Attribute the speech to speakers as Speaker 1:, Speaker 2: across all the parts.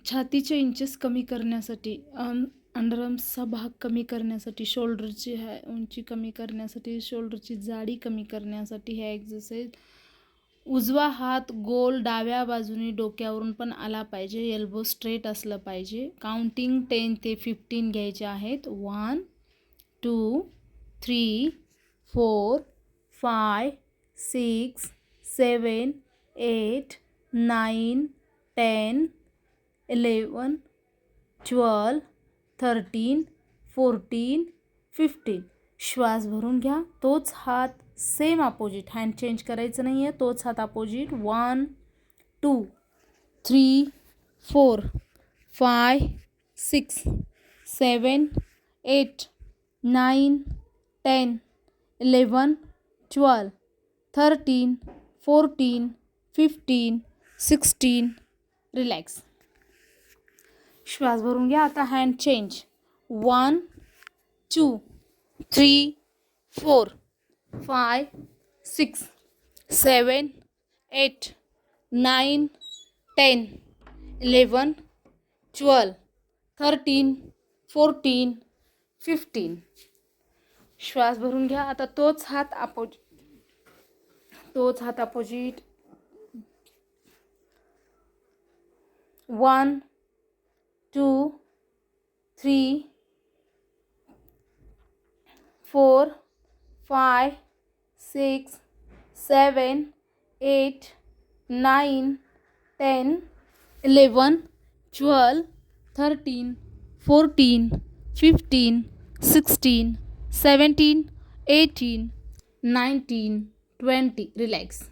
Speaker 1: छातीचे inches कमी करण्यासाठी, अंडरआर्म्सचा भाग कमी करण्यासाठी, शोल्डरची उंची कमी करण्यासाठी, शोल्डरची जाडी कमी करण्यासाठी हे एक्सरसाइज. उजवा हात गोल डाव्या बाजूने डोक्यावरून पण आला पाहिजे, एल्बो स्ट्रेट असलं पाहिजे. काउंटिंग 10 ते 15 घ्यायचे आहेत. 1 2 3 4 5 6 7 8 9 10 11 12 13 14 15. श्वास भरून घ्या. तोच हात सेम अपोजिट, हँड चेंज करायचं नाही आहे, तोच हात अपोजिट. 1 2 3 4 5 6 7 8 9 10 11 12 13 14 15 16. रिलॅक्स. श्वास भरून घ्या. आता हँड चेंज. 1 2 3 4 5 6 7 8 9 10 11 12 13 14 15. श्वास भरून घ्या. आता तोच हात अपोजिट. 1 2 3 4 5 6 7 8 9 10 11 12 13 14 15 16 17 18 19 20. रिलॅक्स.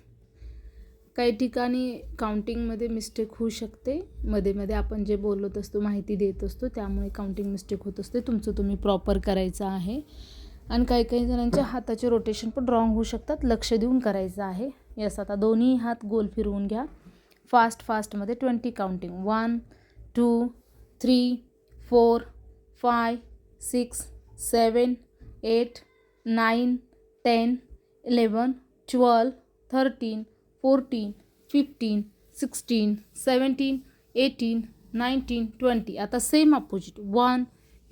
Speaker 1: काही ठिकाणी काउंटिंगमध्ये मिस्टेक होऊ शकते. मध्ये मध्ये आपण जे बोलत असतो, माहिती देत असतो, त्यामुळे काउंटिंग मिस्टेक होत असते. तुमचं तुम्ही प्रॉपर करायचं आहे. आणि काही काही जणांच्या हाताचे रोटेशन पण रॉंग होऊ शकतात, लक्ष देऊन करायचं आहे. यस. आता दोन्ही हात गोल फिरवून घ्या. फास्टमध्ये 20 काउंटिंग. 1 2 3 4 5 6 7 8 9 10 11 12 13 14 15 16 17 18 19 20. आता सेम अपोजिट. 1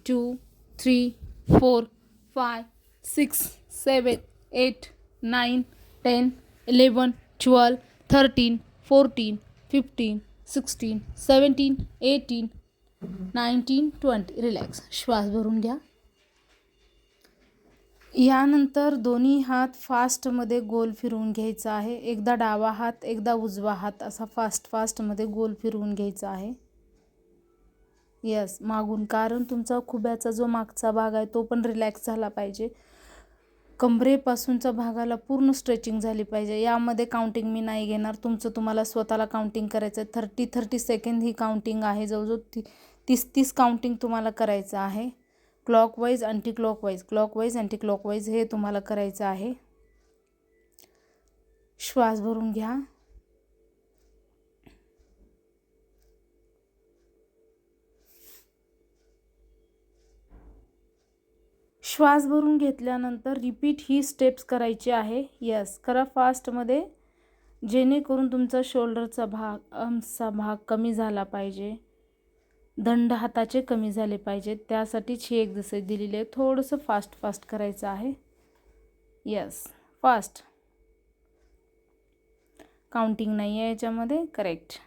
Speaker 1: 2 3 4 5 6 7 8 9 10 11 12 13 14 15 16 17 18 19 20. रिलॅक्स. श्वास भरून घ्या. यानंतर दोन्ही हात फास्टमध्ये गोल फिरवून घ्यायचा आहे. एकदा डावा हात, एकदा उजवा हात, असा फास्टमध्ये गोल फिरवून घ्यायचा आहे. यस. मागून, कारण तुमचा खुब्याचा जो मागचा भाग आहे तो पण रिलॅक्स झाला पाहिजे. कमरेपासूनच्या भागाला पूर्ण स्ट्रेचिंग झाली पाहिजे. यामध्ये काउंटिंग मी नाही घेणार, तुमचं तुम्हाला स्वतःला काउंटिंग करायचं आहे. 30 सेकंद ही काउंटिंग आहे. जवळजवळ 30 काउंटिंग तुम्हाला करायचं आहे. क्लॉकवाईज अँटी क्लॉकवाईज हे तुम्हाला करायचं आहे. श्वास भरून घ्या. श्वास भरून घेतल्यानंतर रिपीट ही स्टेप्स करायची आहे. यस. करा फास्टमध्ये, जेणेकरून तुमचा शोल्डरचा भाग, आर्म्सचा भाग कमी झाला पाहिजे, दंड हाताचे कमी झाले पाहिजेत. त्यासाठीच ही एक्सरसाइज दिलेली आहे. थोडंसं फास्ट करायचं आहे. यस. फास्ट. काउंटिंग नाही आहे याच्यामध्ये. करेक्ट.